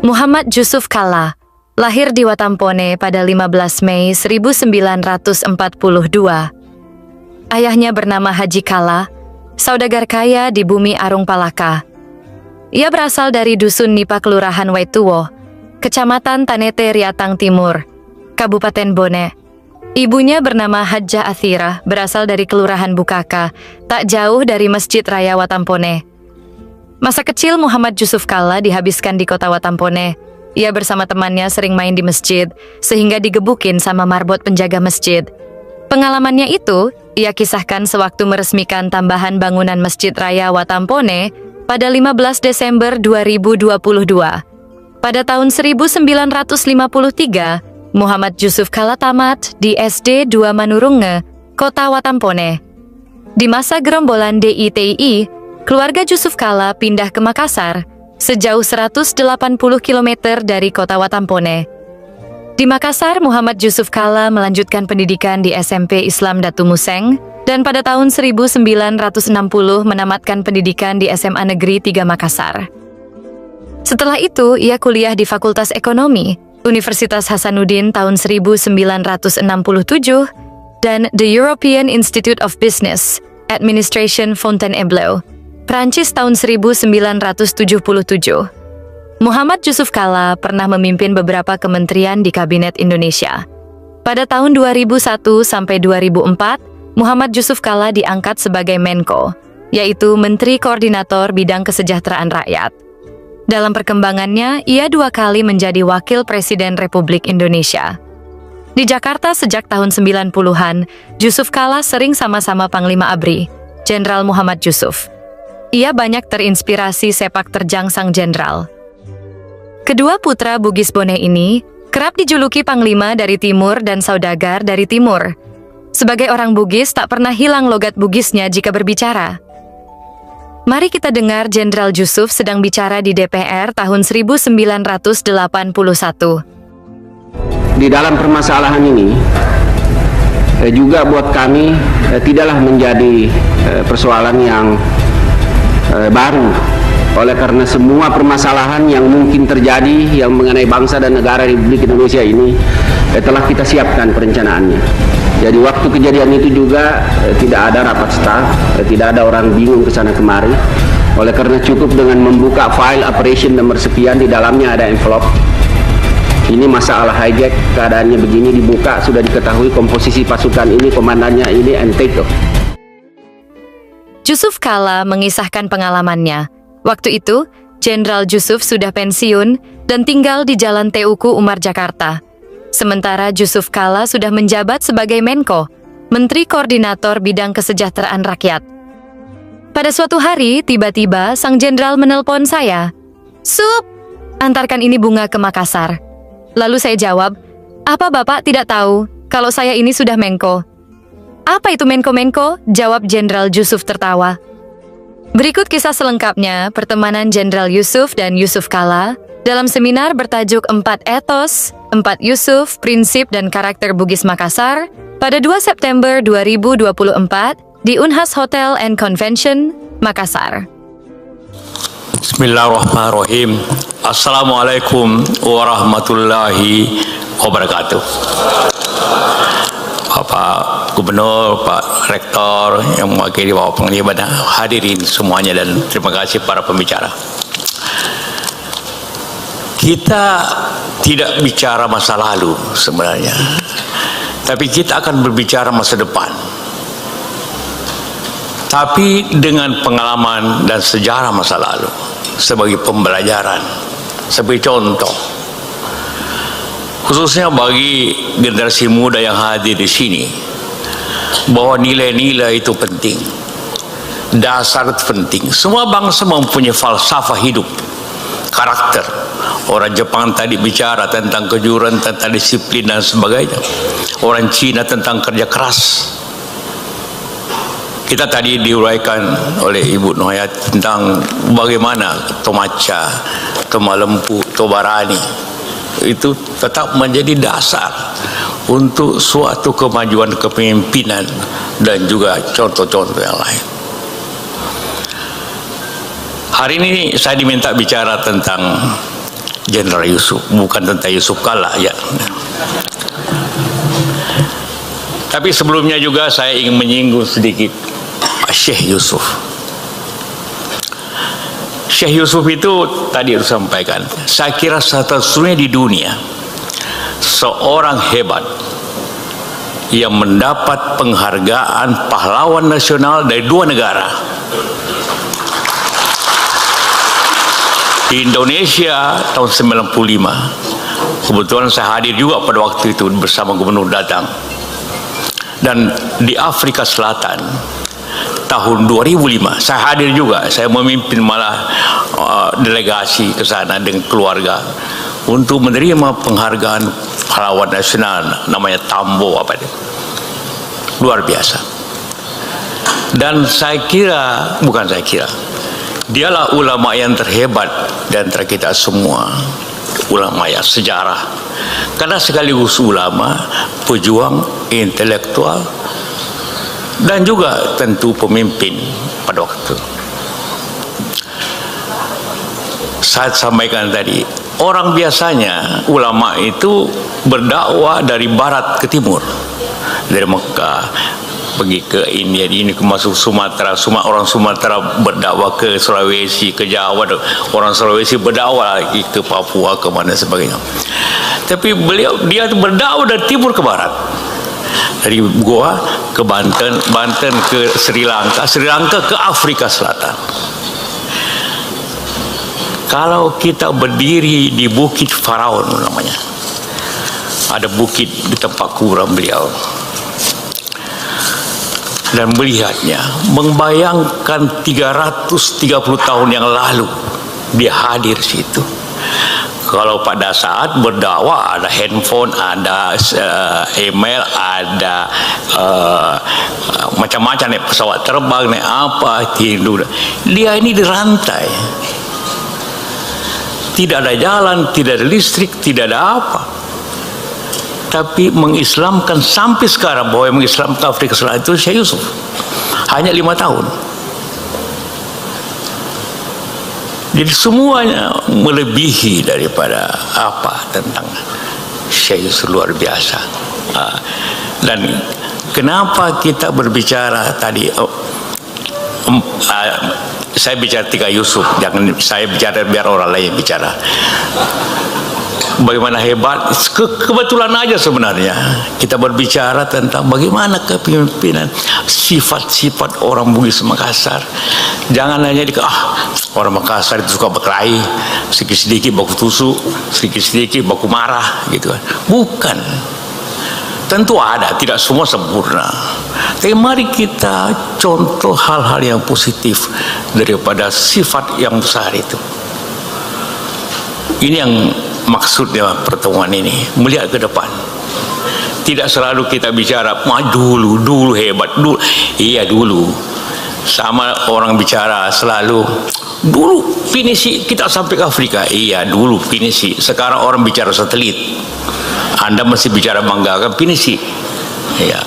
Muhammad Jusuf Kalla lahir di Watampone pada 15 Mei 1942. Ayahnya bernama Haji Kalla, saudagar kaya di bumi Arung Palaka. Ia berasal dari Dusun Nipa Kelurahan Waituwo, Kecamatan Tanete Riatang Timur, Kabupaten Bone. Ibunya bernama Hajjah Athira, berasal dari Kelurahan Bukaka, tak jauh dari Masjid Raya Watampone. Masa kecil Muhammad Jusuf Kalla dihabiskan di kota Watampone. Ia bersama temannya sering main di masjid, sehingga digebukin sama marbot penjaga masjid. Pengalamannya itu, ia kisahkan sewaktu meresmikan tambahan bangunan Masjid Raya Watampone pada 15 Desember 2022. Pada tahun 1953, Muhammad Jusuf Kalla tamat di SD 2 Manurunge, kota Watampone. Di masa gerombolan DITI, keluarga Jusuf Kalla pindah ke Makassar, sejauh 180 km dari kota Watampone. Di Makassar, Muhammad Jusuf Kalla melanjutkan pendidikan di SMP Islam Datu Museng, dan pada tahun 1960 menamatkan pendidikan di SMA Negeri 3 Makassar. Setelah itu, ia kuliah di Fakultas Ekonomi, Universitas Hasanuddin tahun 1967, dan The European Institute of Business, Administration Fontainebleau, Prancis tahun 1977. Muhammad Jusuf Kalla pernah memimpin beberapa kementerian di Kabinet Indonesia. Pada tahun 2001 sampai 2004, Muhammad Jusuf Kalla diangkat sebagai Menko, yaitu Menteri Koordinator Bidang Kesejahteraan Rakyat. Dalam perkembangannya, ia 2 kali menjadi Wakil Presiden Republik Indonesia. Di Jakarta sejak tahun 90-an, Jusuf Kalla sering sama-sama Panglima ABRI, Jenderal Muhammad Jusuf. Ia banyak terinspirasi sepak terjang sang jenderal. Kedua putra Bugis Bone ini kerap dijuluki Panglima dari Timur dan Saudagar dari Timur. Sebagai orang Bugis, tak pernah hilang logat Bugisnya jika berbicara. Mari kita dengar Jenderal Jusuf sedang bicara di DPR tahun 1981. Di dalam permasalahan ini, juga buat kami tidaklah menjadi persoalan yang baru, oleh karena semua permasalahan yang mungkin terjadi yang mengenai bangsa dan negara Republik Indonesia ini telah kita siapkan perencanaannya. Jadi waktu kejadian itu juga tidak ada rapat staf, tidak ada orang bingung ke sana kemari, oleh karena cukup dengan membuka file operation nomor sekian, di dalamnya ada envelope. Ini masalah hijack, keadaannya begini, dibuka, sudah diketahui komposisi pasukan ini, komandannya ini, and take off. Jusuf Kalla mengisahkan pengalamannya. Waktu itu, Jenderal Jusuf sudah pensiun dan tinggal di Jalan TUku Umar, Jakarta. Sementara Jusuf Kalla sudah menjabat sebagai Menko, Menteri Koordinator Bidang Kesejahteraan Rakyat. Pada suatu hari, tiba-tiba sang jenderal menelpon saya. "Sup, antarkan ini bunga ke Makassar." Lalu saya jawab, "Apa Bapak tidak tahu kalau saya ini sudah Menko?" "Apa itu Menko-Menko?" jawab Jenderal Jusuf tertawa. Berikut kisah selengkapnya pertemanan Jenderal Jusuf dan Jusuf Kalla dalam seminar bertajuk 4 Etos, 4 Jusuf, Prinsip dan Karakter Bugis Makassar pada 2 September 2024 di Unhas Hotel and Convention, Makassar. Bismillahirrahmanirrahim. Assalamualaikum warahmatullahi wabarakatuh. Bapak Gubernur, Pak Rektor yang mewakili Bapak Panglima dan hadirin semuanya, dan terima kasih para pembicara. Kita tidak bicara masa lalu sebenarnya, tapi kita akan berbicara masa depan. Tapi dengan pengalaman dan sejarah masa lalu sebagai pembelajaran, sebagai contoh, khususnya bagi generasi muda yang hadir di sini, bahwa nilai-nilai itu penting, dasar itu penting. Semua bangsa mempunyai falsafah hidup, karakter. Orang Jepang tadi bicara tentang kejujuran, tentang disiplin dan sebagainya. Orang Cina tentang kerja keras. Kita tadi diuraikan oleh Ibu Nohayat tentang bagaimana Tomaca, Tomalempu, Tobarani itu tetap menjadi dasar untuk suatu kemajuan kepemimpinan dan juga contoh-contoh yang lain. Hari ini saya diminta bicara tentang Jenderal Yusuf, bukan tentang Yusuf Kala ya. Tapi sebelumnya juga saya ingin menyinggung sedikit Syekh Yusuf. Syekh Yusuf itu tadi harus sampaikan, saya kira satu-satunya di dunia seorang hebat yang mendapat penghargaan pahlawan nasional dari 2 negara. Di Indonesia tahun 95, kebetulan saya hadir juga pada waktu itu bersama Gubernur Datang. Dan di Afrika Selatan tahun 2005 saya hadir juga, saya memimpin malah delegasi ke sana dengan keluarga untuk menerima penghargaan pahlawan nasional namanya Tambo apa itu. Luar biasa. Dan saya kira, bukan saya kira, dialah ulama yang terhebat di antara kita semua, ulama yang sejarah. Karena sekaligus ulama, pejuang, intelektual, dan juga tentu pemimpin pada waktu. Saya sampaikan tadi, orang biasanya ulama itu berdakwah dari barat ke timur, dari Mekah pergi ke India, ini masuk Sumatera, orang Sumatera berdakwah ke Sulawesi, ke Jawa, orang Sulawesi berdakwah lagi ke Papua, ke mana sebagainya. Tapi dia berdakwah dari timur ke barat, dari Goa ke Banten, Banten ke Sri Lanka, Sri Lanka ke Afrika Selatan. Kalau kita berdiri di Bukit Faraon namanya, ada bukit di tempat kuburan beliau, dan melihatnya, membayangkan 330 tahun yang lalu dia hadir situ. Kalau pada saat berdakwah ada handphone, ada email, ada macam-macam, pesawat terbang, apa, tidur. Dia ini dirantai, tidak ada jalan, tidak ada listrik, tidak ada apa. Tapi mengislamkan sampai sekarang, bahwa yang mengislamkan Afrika Selatan itu Syekh Yusuf, hanya 5 tahun. Jadi semuanya melebihi daripada apa tentang Syekh Yusuf, luar biasa. Dan kenapa kita berbicara tadi, saya bicara 3 Yusuf, jangan saya bicara biar orang lain bicara. Bagaimana hebat, kebetulan aja sebenarnya kita berbicara tentang bagaimana kepemimpinan, sifat-sifat orang Bugis Makassar. Jangan hanya orang Makassar itu suka berkelahi, sedikit-sedikit baku tusuk, sedikit-sedikit baku marah gitu kan. Bukan. Tentu ada, tidak semua sempurna. Tapi mari kita contoh hal-hal yang positif daripada sifat yang besar itu. Ini yang maksudnya pertemuan ini, melihat ke depan. Tidak selalu kita bicara dulu hebat dulu. Iya dulu. Sama orang bicara selalu dulu Pinisi kita sampai ke Afrika. Iya dulu Pinisi. Sekarang orang bicara satelit. Anda masih bicara banggakan Pinisi. Iya.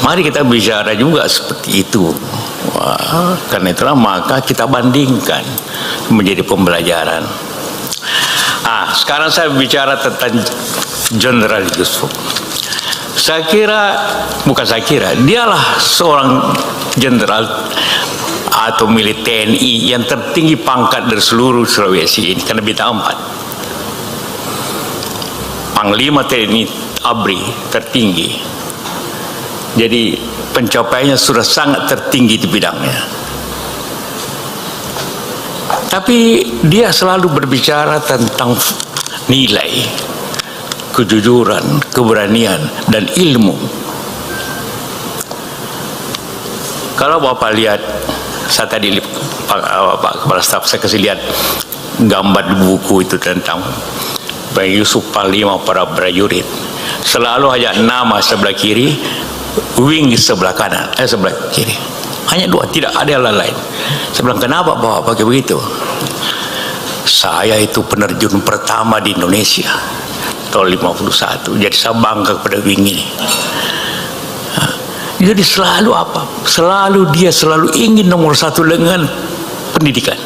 Mari kita bicara juga seperti itu. Karena itulah maka kita bandingkan menjadi pembelajaran. Sekarang saya bicara tentang Jenderal Yusuf. Dialah seorang jenderal atau milik TNI yang tertinggi pangkat dari seluruh Sulawesi ini, karena bintang 4. Panglima TNI ABRI tertinggi. Jadi pencapaiannya sudah sangat tertinggi di bidangnya. Tapi dia selalu berbicara tentang nilai, kejujuran, keberanian, dan ilmu. Kalau Bapak lihat, saya tadi Pak Kepala Staf saya kasih lihat gambar di buku itu tentang Bang Yusuf Panglima para prajurit. Selalu hanya nama sebelah kiri, wing sebelah kanan, sebelah kiri. Hanya 2, tidak ada yang lain. Saya bilang, kenapa Bapak pakai begitu? Saya itu penerjun pertama di Indonesia tahun 51. Jadi saya bangga kepada wing ini. Jadi selalu apa? Dia selalu ingin nomor 1 dengan pendidikan.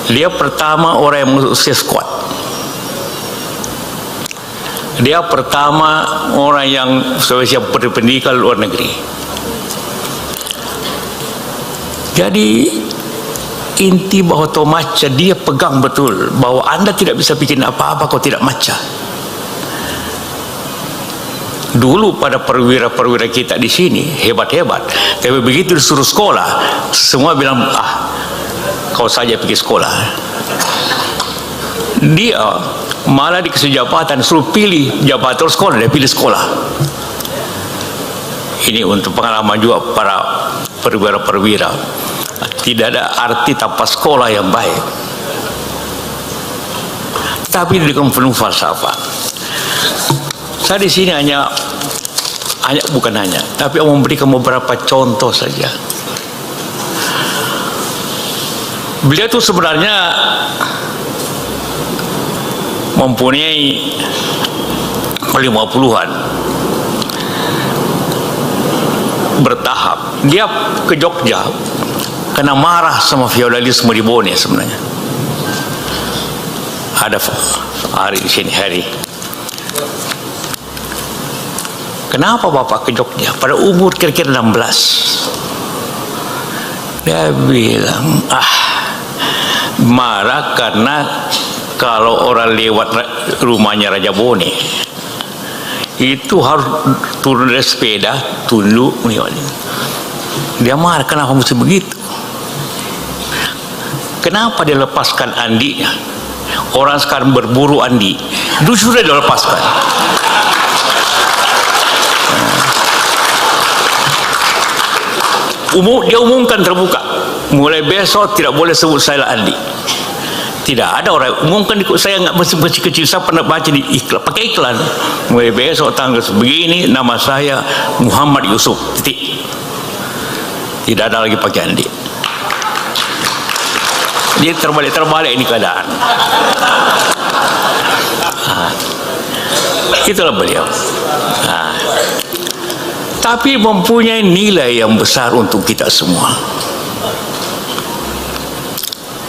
Dia pertama orang yang masuk squad. Dia pertama orang yang siap berpendidikan luar negeri. Jadi inti bahwa Tomaca dia pegang betul bahwa Anda tidak bisa bikin apa-apa kalau tidak maca. Dulu pada perwira-perwira kita di sini hebat-hebat, tapi begitu disuruh sekolah, semua bilang kau saja pergi sekolah. Dia malah dikasih jabatan, suruh pilih jabatan sekolah, dia pilih sekolah. Ini untuk pengalaman juga para perwira-perwira. Tidak ada arti tanpa sekolah yang baik, tapi dengan penuh falsafah. Saya di sini bukan hanya, tapi memberikan beberapa contoh saja. Beliau itu sebenarnya mempunyai 50-an, bertahap. Dia ke Jogja karena marah sama feodalisme di Bone sebenarnya. Ada hari di sini hari. Kenapa Bapak ke Jogja? Pada umur kira-kira 16. Dia bilang, marah karena kalau orang lewat rumahnya Raja Bone itu harus turun dari sepeda, tunduk. Dia marah, kenapa mesti begitu? Kenapa dia lepaskan Andinya? Orang sekarang berburu Andi, itu sudah dilepaskan. Dia umumkan terbuka, mulai besok tidak boleh sebut saya Andi. Tidak ada orang umumkan. Saya nggak masih kecil, saya pernah baca di iklan, pakai iklan, mulai besok tanggal begini nama saya Muhammad Yusuf, titik. Tidak ada lagi pakai Andi. Dia terbalik ini keadaan. Itulah beliau. Tapi mempunyai nilai yang besar untuk kita semua.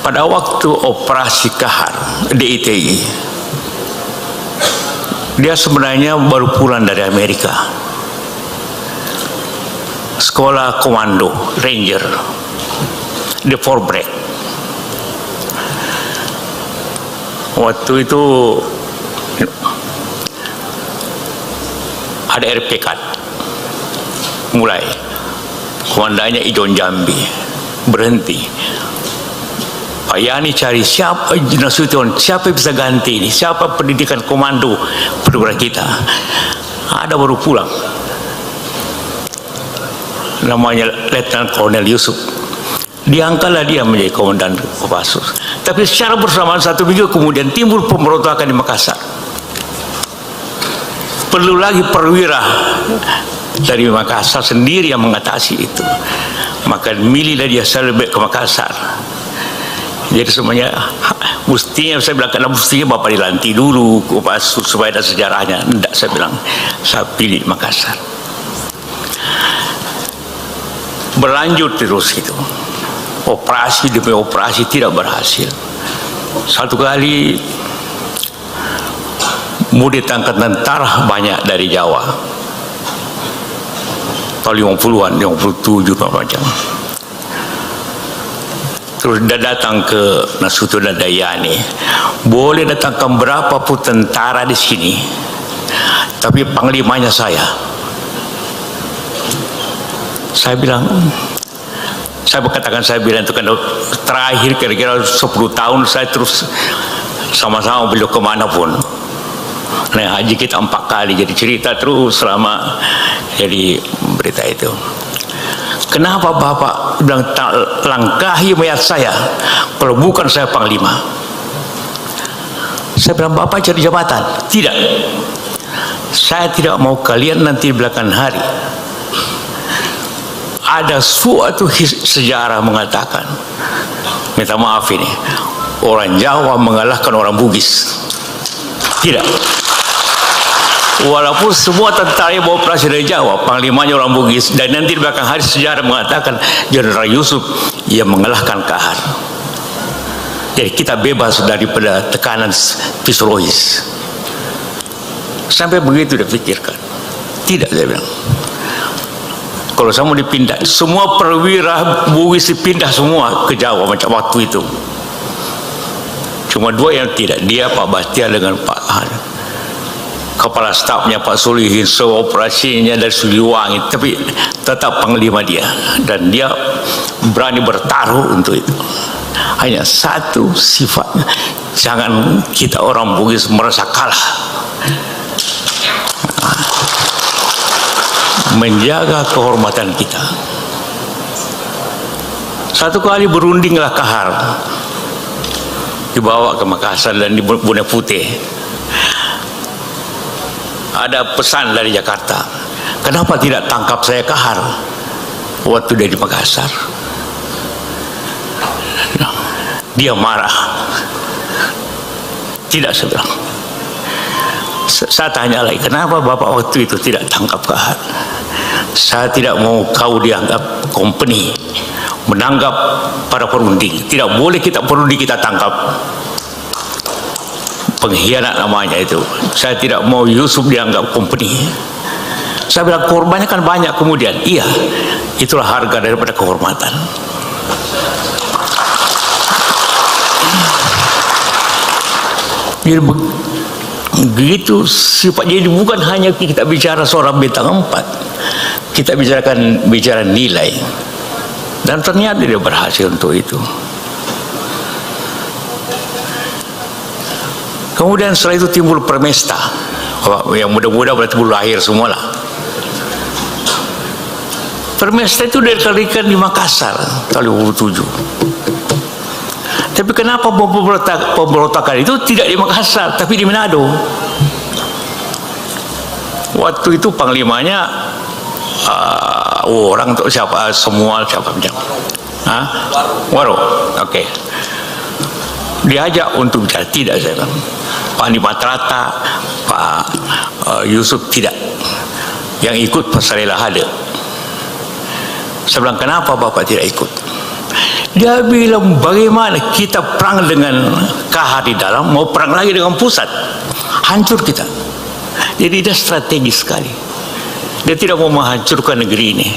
Pada waktu operasi Kahar DITI, dia sebenarnya baru pulang dari Amerika, sekolah komando Ranger di Fort Bragg. Waktu itu ada RPK mulai, komandannya Ijon Jambi berhenti. Pak Yani cari siapa Nasution, siapa yang bisa ganti ini, siapa pendidikan komando perwira kita. Ada baru pulang, namanya Letnan Kolonel Yusuf. Diangkatlah dia menjadi komandan Kopassus. Tapi secara bersamaan 1 minggu kemudian timbul pemberontakan di Makassar. Perlu lagi perwira dari Makassar sendiri yang mengatasi itu. Maka milihlah dia selebek ke Makassar. Jadi semuanya mestinya, saya bilang, karena mestinya Bapak dilantik dulu Kopassus supaya ada sejarahnya. Tidak, saya bilang, saya pilih Makassar. Berlanjut terus itu. Operasi demi operasi tidak berhasil. Satu kali mau ditangkap tentara banyak dari Jawa, tahun 50-an, 57 macam. Terus dia datang ke Nasution dan Dayani, boleh datangkan berapapun tentara di sini, tapi panglimanya saya. Saya bilang, saya bilang itu kan terakhir kira-kira 10 tahun saya terus sama-sama beliau kemanapun. Nah, haji kita 4 kali, jadi cerita terus selama jadi berita itu. Kenapa Bapak bilang langkahi mayat saya kalau bukan saya panglima? Saya bilang, Bapak cari jabatan. Tidak, saya tidak mau kalian nanti di belakang hari ada suatu sejarah mengatakan, minta maaf ini, orang Jawa mengalahkan orang Bugis. Tidak. Walaupun semua tentara yang beroperasi dari Jawa, panglimanya orang Bugis, dan nanti di belakang hari sejarah mengatakan Jenderal Yusuf yang mengalahkan Kahar. Jadi kita bebas daripada tekanan fisiologis. Sampai begitu dia pikirkan. Tidak, saya bilang. Kalau saya mau dipindah, semua perwira Bugis dipindah semua ke Jawa macam waktu itu. Cuma dua yang tidak, dia Pak Bastian dengan Pak kepala stafnya Pak Solihin, operasinya dari Siliwangi, tapi tetap panglima dia, dan dia berani bertaruh untuk itu. Hanya satu sifatnya, jangan kita orang Bugis merasa kalah, menjaga kehormatan kita. Satu kali berundinglah Kahar, dibawa ke Makassar dan di Bunda Putih. Ada pesan dari Jakarta, kenapa tidak tangkap saya Kahar waktu dia di Makassar? Dia marah. Tidak, saya bilang. Saya tanya lagi, kenapa Bapak waktu itu tidak tangkap Kahar? Saya tidak mau kau dianggap company, menanggap para perunding. Tidak boleh kita perunding kita tangkap. Pengkhianat namanya itu. Saya tidak mau Yusuf dianggap company. Saya bilang korbannya kan banyak kemudian. Iya, itulah harga daripada kehormatan. Jadi begitu sifat. Jadi bukan hanya kita bicara seorang bintang 4, kita bicara nilai, dan ternyata dia berhasil untuk itu. Kemudian setelah itu timbul Permesta, yang muda-muda berarti belum lahir semualah. Permesta itu dikalikan di Makassar tahun 2007. Tapi kenapa pemberontakan itu tidak di Makassar, tapi di Manado? Waktu itu panglimanya orang untuk siapa? Semua siapa macam? Waro. Oke. Diajak untuk bicara, tidak, saya bilang. Pak Nimatrata, Pak Yusuf tidak. Yang ikut Pak Sarela Hade. Saya bilang, kenapa Bapak tidak ikut? Dia bilang, bagaimana kita perang dengan Kahar di dalam, mau perang lagi dengan pusat, hancur kita. Jadi dia strategis sekali. Dia tidak mau menghancurkan negeri ini.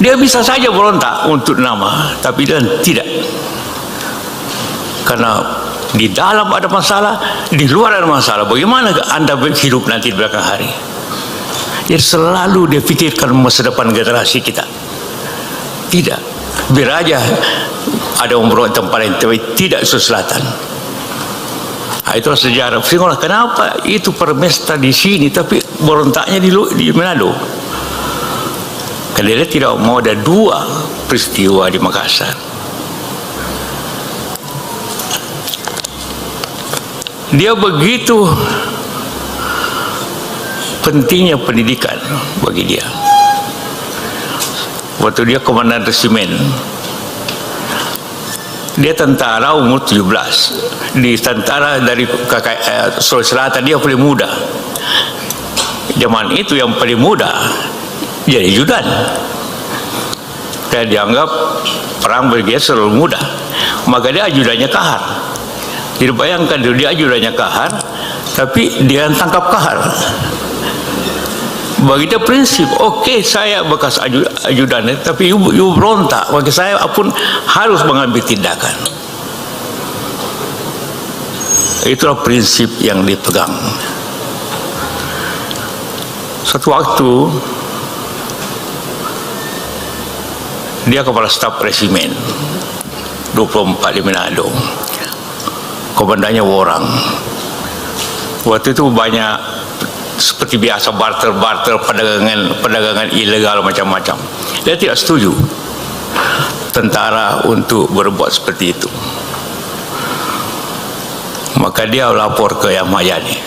Dia bisa saja berontak untuk nama, tapi dia tidak. Karena di dalam ada masalah, di luar ada masalah. Bagaimana Anda hidup nanti di belakang hari? Jadi selalu dia pikirkan masa depan generasi kita. Tidak, biar aja ada berontak tempat lain, tapi tidak selatan. Itulah sejarah. Kenapa itu Permesta di sini, tapi berontaknya di Manado? Karena dia tidak mau ada dua peristiwa di Makassar. Dia begitu pentingnya pendidikan bagi dia. Waktu dia komandan resimen, dia tentara umur 17. Di tentara dari Sulawesi Selatan dia paling muda. Zaman itu yang paling muda jadi ajudan. Dan dianggap perang bagi dia selalu mudah. Maka dia ajudannya Kahar. Jadi bayangkan dia ajudannya Kahar, tapi dia yang tangkap Kahar. Bagi dia prinsip, oke, saya bekas ajudan, tapi you berontak, bagi saya pun harus mengambil tindakan. Itulah prinsip yang dipegang. Suatu waktu dia kepala staf resimen 24 di Manado. Komandannya orang. Waktu itu banyak seperti biasa barter perdagangan ilegal macam-macam. Dia tidak setuju tentara untuk berbuat seperti itu. Maka dia lapor ke Yang Mayani.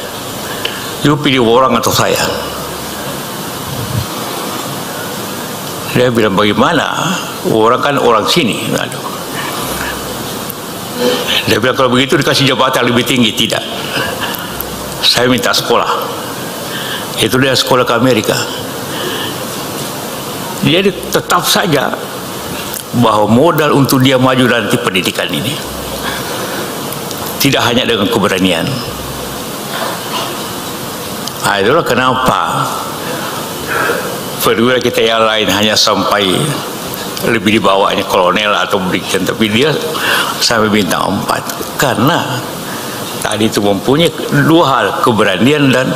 You pilih orang atau saya? Dia bilang, bagaimana? Orang kan orang sini. Dia bilang, kalau begitu dikasih jabatan lebih tinggi. Tidak, saya minta sekolah. Itu dia sekolah ke Amerika. Jadi tetap saja bahwa modal untuk dia maju nanti pendidikan ini. tidak hanya dengan keberanian. Itulah kenapa perwira kita yang lain hanya sampai lebih di bawahnya kolonel atau brigjen, tapi dia sampai bintang 4 karena tadi itu mempunyai dua hal, keberanian dan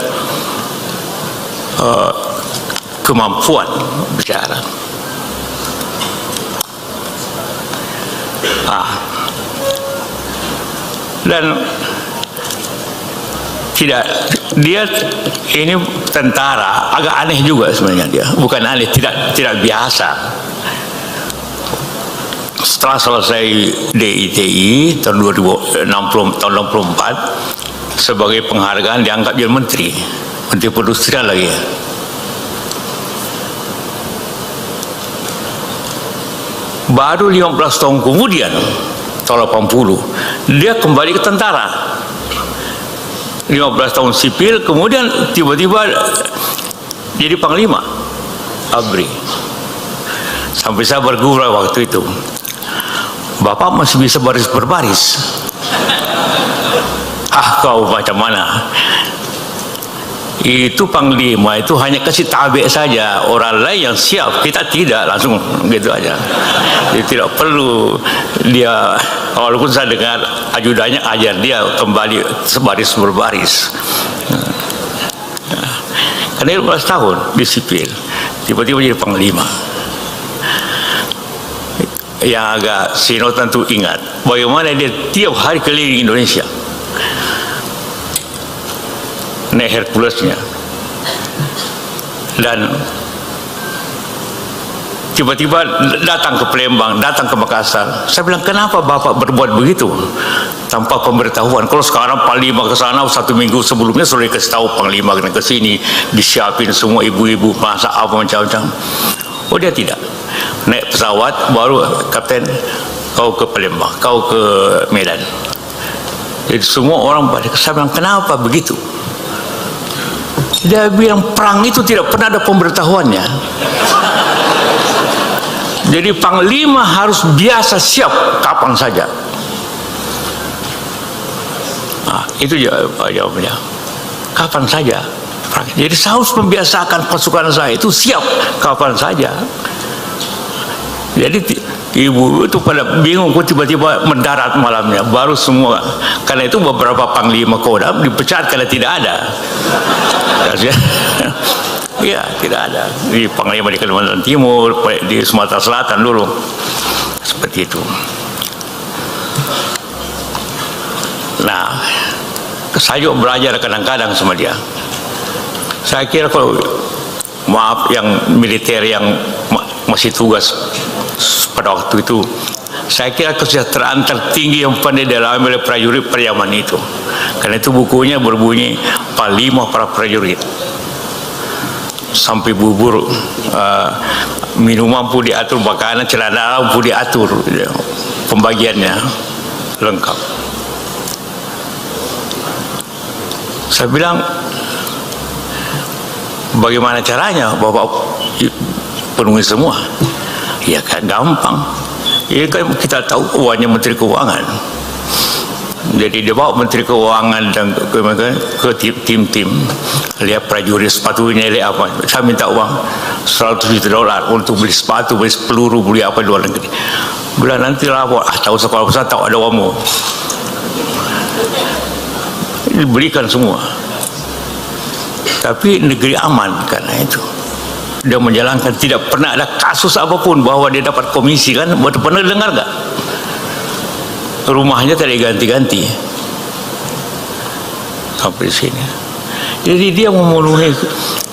kemampuan bicara. Dan tidak, dia ini tentara agak aneh juga sebenarnya, dia bukan aneh, tidak biasa. Setelah selesai DITI tahun 2060 tahun 64 sebagai penghargaan diangkat jadi menteri perindustrian lagi. Baru 15 tahun kemudian tahun 80 dia kembali ke tentara. 15 tahun sipil, kemudian tiba-tiba jadi panglima ABRI. Sampai saya bergurau waktu itu, Bapak masih bisa baris berbaris. Kau macam mana? Itu panglima itu hanya kasih tabik saja, orang lain yang siap, kita tidak, langsung gitu aja. Jadi tidak perlu dia, walaupun saya dengar ajudannya ajar dia kembali sebaris berbaris. Karena 15 tahun di sipil, tiba-tiba jadi panglima. Yang agak Sino tentu ingat bagaimana dia tiap hari keliling Indonesia naik Herculesnya, dan tiba-tiba datang ke Palembang, datang ke Makassar. Saya bilang, kenapa Bapak berbuat begitu tanpa pemberitahuan? Kalau sekarang Panglima ke sana 1 minggu sebelumnya sudah dikasih tahu Panglima ke sini, disiapin semua ibu-ibu masak apa macam-macam. Oh, dia tidak. Naik pesawat baru, Kapten, kau ke Palembang, kau ke Medan. Jadi semua orang pada, saya bilang, kenapa begitu? Dia bilang perang itu tidak pernah ada pemberitahuannya. Jadi panglima harus biasa siap kapan saja. Itu jawabannya. Kapan saja. Jadi saya harus membiasakan pasukan saya itu siap kapan saja. Jadi ibu itu pada bingung kok tiba-tiba mendarat malamnya, baru semua. Karena itu beberapa panglima Kodam dipecat karena tidak ada. Ya, tidak ada. Di panglima di Kalimantan Timur, di Sumatera Selatan dulu. Seperti itu. Nah, saya juga belajar kadang-kadang sama dia. Saya kira kalau, maaf, yang militer yang masih tugas pada waktu itu, saya kira kesejahteraan tertinggi yang pernah dialami oleh prajurit pada zaman itu. Karena itu bukunya berbunyi Panglima para prajurit. Sampai bubur, minuman pun diatur, makanan, celana pun diatur, pembagiannya lengkap. Saya bilang, bagaimana caranya Bapak penuhi semua? Ya kan gampang. Ya kan kita tahu uangnya Menteri Keuangan. Jadi dia bawa Menteri Keuangan dan ke tim-tim, lihat prajurit sepatunya nilai apa. Saya minta uang $100 juta untuk beli sepatu, beli peluru, beli apa di luar negeri. Bila nanti lapor, tahu sekolah besar, tahu ada uangmu. Diberikan semua. Tapi negeri aman karena itu. Dia menjalankan, tidak pernah ada kasus apapun bahwa dia dapat komisi, kan? Pernah dengar gak? Rumahnya tidak ganti-ganti sampai sini. Jadi dia memenuhi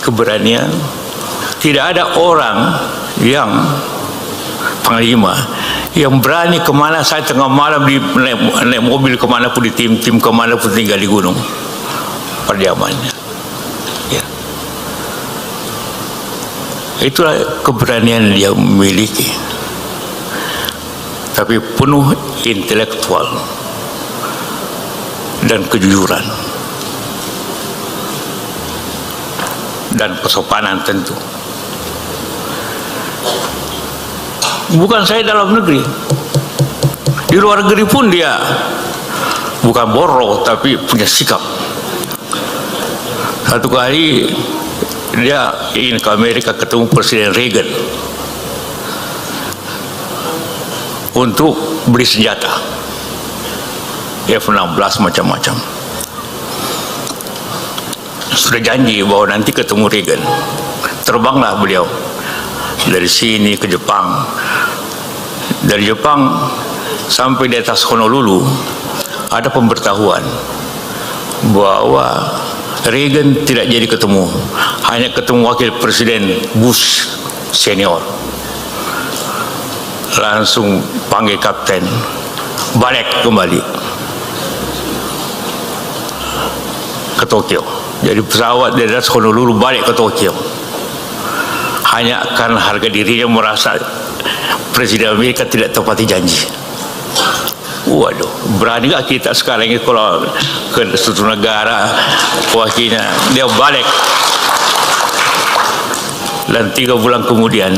keberanian. Tidak ada orang yang panglima yang berani kemana saya tengah malam naik mobil kemana pun, di tim kemana pun, tinggal di gunung pada zamannya. Ya. Itulah keberanian dia memiliki, tapi penuh intelektual dan kejujuran dan kesopanan tentu. Bukan saya dalam negeri, di luar negeri pun dia bukan boro tapi punya sikap. Satu kali dia ingin ke Amerika ketemu Presiden Reagan untuk beli senjata F-16 macam-macam. Sudah janji bahwa nanti ketemu Reagan. Terbanglah beliau dari sini ke Jepang. Dari Jepang sampai di atas Honolulu ada pemberitahuan bahwa Reagan tidak jadi ketemu, hanya ketemu wakil presiden Bush senior. Langsung panggil kapten, balik kembali ke Tokyo. Jadi pesawat dari atas Honolulu balik ke Tokyo. Hanya karena harga dirinya merasa Presiden Amerika tidak tepati janji. Waduh, berani gak kita sekarang ini kalau ke suatu negara wakilnya dia balik. Dan 3 bulan kemudian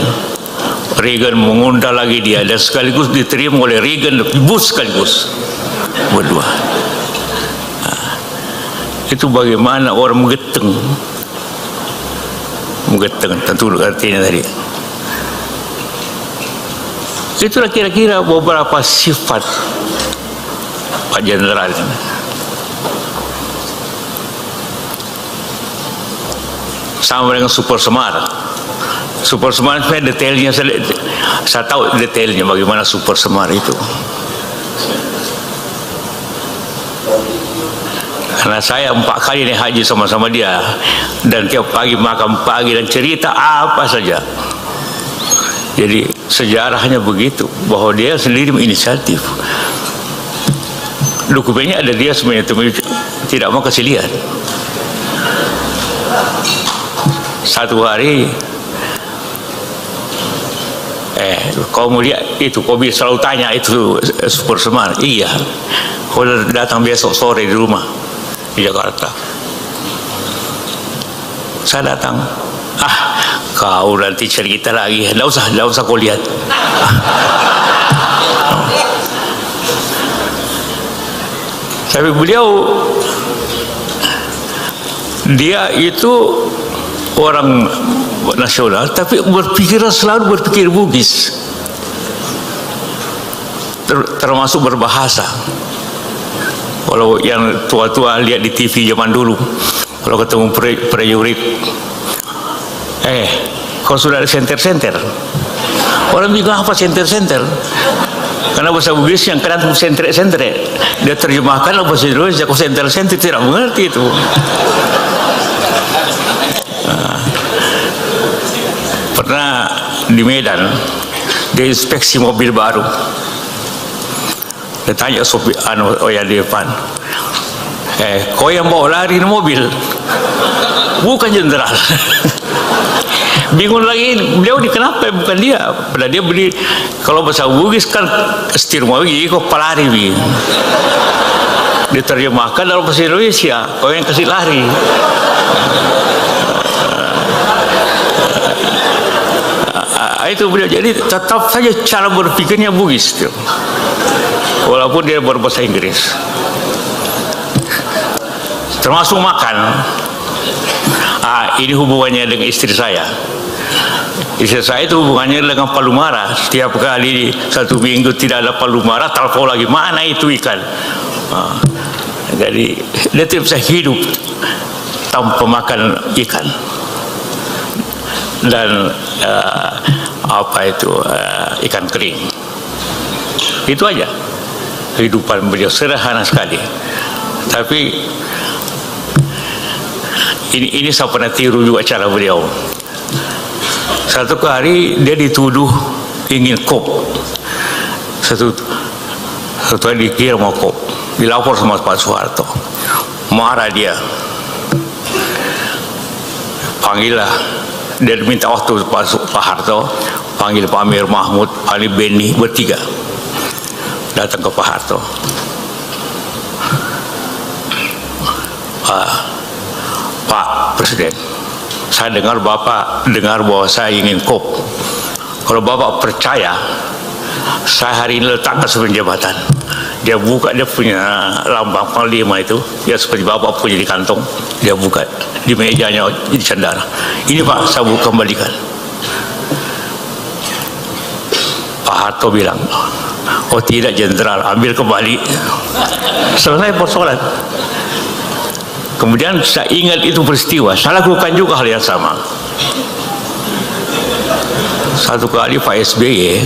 Reagan mengundang lagi dia dan sekaligus diterima oleh Reagan dan Bush sekaligus berdua. Nah, itu bagaimana orang menggeteng tentu artinya tadi. Itulah kira-kira beberapa sifat Pak Jenderal. Sama dengan Super Semar. Super Semar detailnya saya tahu detailnya bagaimana Super Semar itu. Karena saya 4 kali naik haji sama-sama dia, dan tiap pagi makan pagi dan cerita apa saja. Jadi sejarahnya begitu, bahwa dia sendiri menginisiatif. Dokumennya ada dia sebenarnya, tidak mau kasih lihat. Satu hari, kau mau lihat itu, kau bisa selalu tanya itu Super Semar. Iya, kau datang besok sore di rumah di Jakarta. Saya datang. Kau nanti cerita lagi. Tidak usah kau lihat. Tapi beliau, dia itu orang nasional, tapi selalu berpikir Bugis, termasuk berbahasa. Kalau yang tua-tua lihat di TV zaman dulu, kalau ketemu prajurit, kau sudah ada senter-senter. Orang bilang apa senter-senter? Karena bahasa Bugis yang kena itu senter-senter. Dia terjemahkan bahasa Indonesia, kau senter-senter tidak mengerti itu. Pernah di Medan, dia inspeksi mobil baru. Dia tanya sopir yang di depan, kau yang bawa lari di mobil? Bukan jenderal. Bingung lagi, beliau kenapa bukan dia? Padahal dia beli, kalau bahasa Bugis kan setir mobil, kau pelari. Diterjemahkan dalam bahasa Indonesia, kau yang kasih lari. Itu beliau, jadi tetap saja cara berpikirnya Bugis, walaupun dia berbahasa Inggris. Termasuk makan. Ini hubungannya dengan istri saya. Istri saya itu hubungannya dengan palu mara. Setiap kali 1 minggu tidak ada palu mara, telepon lagi, mana itu ikan. Jadi dia tidak bisa hidup tanpa makan ikan. Dan ikan kering. Itu aja kehidupan beliau, sederhana sekali. Tapi ini saya pernah tiru juga cara beliau. Satu hari dia dituduh ingin kop. Satu hari dikira mau kop, dilapor sama Pak Soeharto. Marah dia, panggillah. Dia minta waktu Pak Harto, panggil Pak Amir Mahmud, Ali Beni, bertiga datang ke Pak Harto. Pak Presiden, saya dengar Bapak bahwa saya ingin kop. Kalau Bapak percaya, saya hari ini letakkan sebuah jabatan. Dia buka dia punya lambang panglima itu, ya seperti bapak punya di kantong, dia buka di mejanya di cendana. Ini Pak, saya kembalikan. Pak Harto bilang, oh tidak jenderal, ambil kembali. Selesai persoalan. Kemudian saya ingat itu peristiwa, saya lakukan juga hal yang sama. Satu kali Pak SBY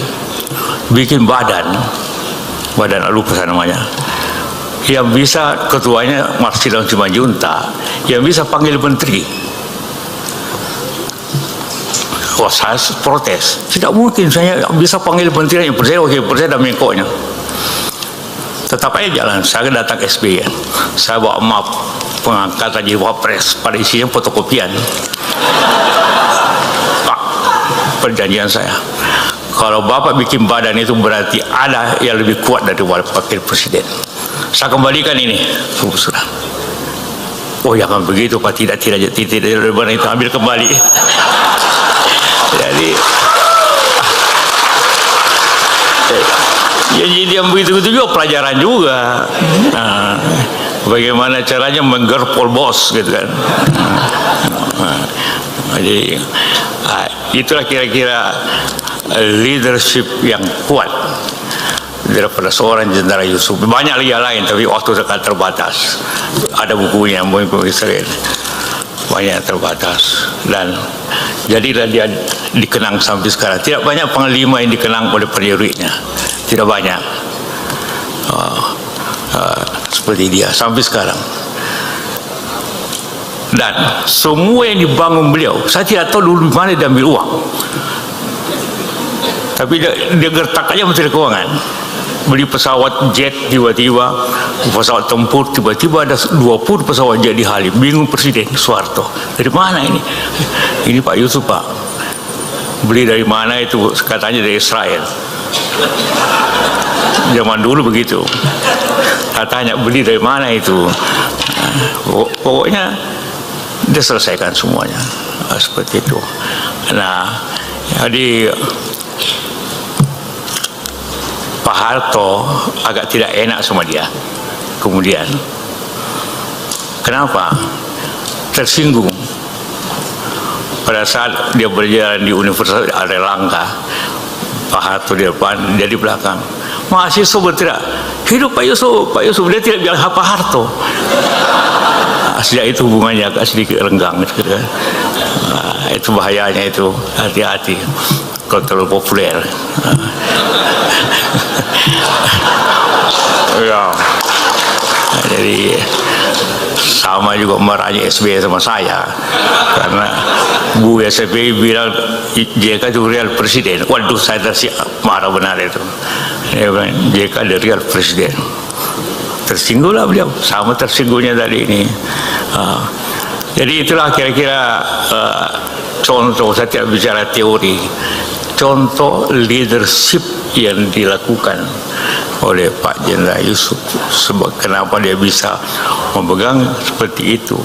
bikin badan lupa namanya, yang bisa ketuanya Marsilon Simanjuntak, yang bisa panggil menteri. Wah, saya protes, tidak mungkin saya bisa panggil menteri, yang presiden, wakil presiden dan Menko-nya. Tetap aja jalan, saya datang ke SBY, saya bawa map pengangkatan jadi wapres, pada isinya fotokopian. Pak, perjanjian saya, kalau Bapak bikin badan itu berarti ada yang lebih kuat dari wakil presiden. Saya kembalikan ini, sudah. Oh, jangan begitu Pak, tidak benar itu, ambil kembali. Jadi yang begitu juga pelajaran juga. Nah, bagaimana caranya menggerpol bos, gitu kan? Jadi itulah kira-kira leadership yang kuat daripada seorang Jenderal Yusuf. Banyak lagi yang lain, tapi waktu sangat terbatas. Ada bukunya, buku Israel, banyak terbatas, dan jadilah dia dikenang sampai sekarang. Tidak banyak panglima yang dikenang oleh prajuritnya, tidak banyak seperti dia sampai sekarang. Dan semua yang dibangun beliau, saya tidak tahu dulu di mana dia ambil uang, tapi dia gertak aja Menteri Keuangan. Beli pesawat jet tiba-tiba, pesawat tempur tiba-tiba ada 20 pesawat jet di Halim. Bingung Presiden Soeharto, dari mana ini? Ini Pak Yusuf Pak, beli dari mana itu? Katanya dari Israel. Zaman dulu begitu, katanya beli dari mana itu. Pokoknya dia selesaikan semuanya seperti itu. Nah, jadi Pak Harto agak tidak enak sama dia. Kemudian, kenapa? Tersinggung. Pada saat dia berjalan di Universitas Airlangga, Pak Harto di depan, dia di belakang. Mahasiswa berteriak, hidup Pak Yusuf, Pak Yusuf. Dia tidak bilang Pak Harto. Sejak itu hubungannya agak sedikit renggang. Itu bahayanya itu, hati-hati kalau terlalu populer. Ya, jadi sama juga marahnya SBY sama saya, karena Bu SBY bilang JK itu real presiden. Waduh, saya marah benar itu. Dia bilang JK ada real presiden. Tersinggunglah beliau, sama tersinggungnya tadi ini. Jadi itulah kira-kira contoh, saya tidak bicara teori, contoh leadership yang dilakukan oleh Pak Jenderal Yusuf. Sebab kenapa dia bisa memegang seperti itu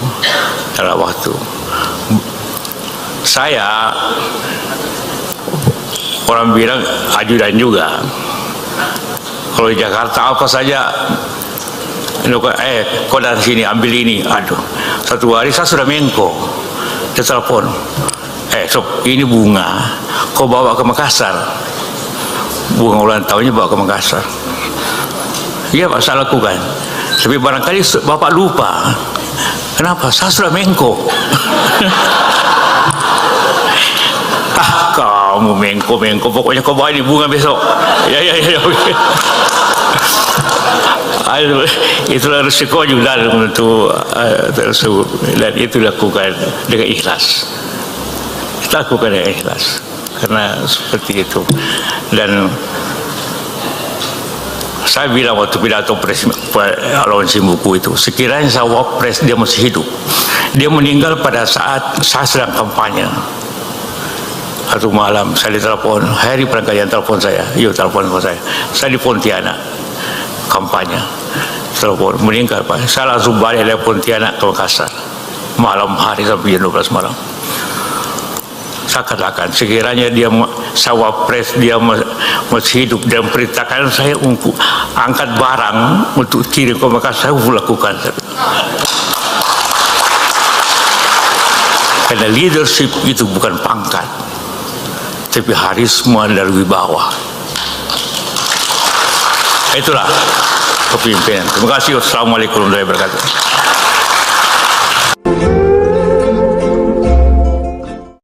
dalam waktu. Saya, orang bilang ajudan juga. Kalau di Jakarta apa saja, kau dari sini ambil ini. Aduh, satu hari saya sudah Menko, dia telepon, Sob, ini bunga, kau bawa ke Makassar. Bunga ulang tahunnya bawa ke Makassar. Iya Pak, saya lakukan. Tapi barangkali Bapak lupa. Kenapa? Saya sudah Menko. Kamu Menko, pokoknya kau bawa ini bunga besok. Ya. Itulah risiko juga untuk tersebut, dan itu dilakukan dengan ikhlas. Kita lakukan dengan ikhlas karena seperti itu. Dan saya bilang waktu pidato launching buku itu, sekiranya saya wapres dia masih hidup, dia meninggal pada saat saya sedang kampanye. Satu malam saya ditelepon, Heri Prangkajan telepon saya, telepon saya di Pontianak kampanye, telepon meninggal Pak. Saya langsung balik dari Pontianak ke Makassar malam hari sampai jam 12 malam. Saya katakan sekiranya dia sawapres, dia masih hidup dan perintahkan saya untuk angkat barang untuk kirim ke Makassar, saya lakukan. Karena leadership itu bukan pangkat, tapi harisma dari wibawa. Itulah kepemimpinan. Terima kasih. Wassalamualaikum warahmatullahi wabarakatuh.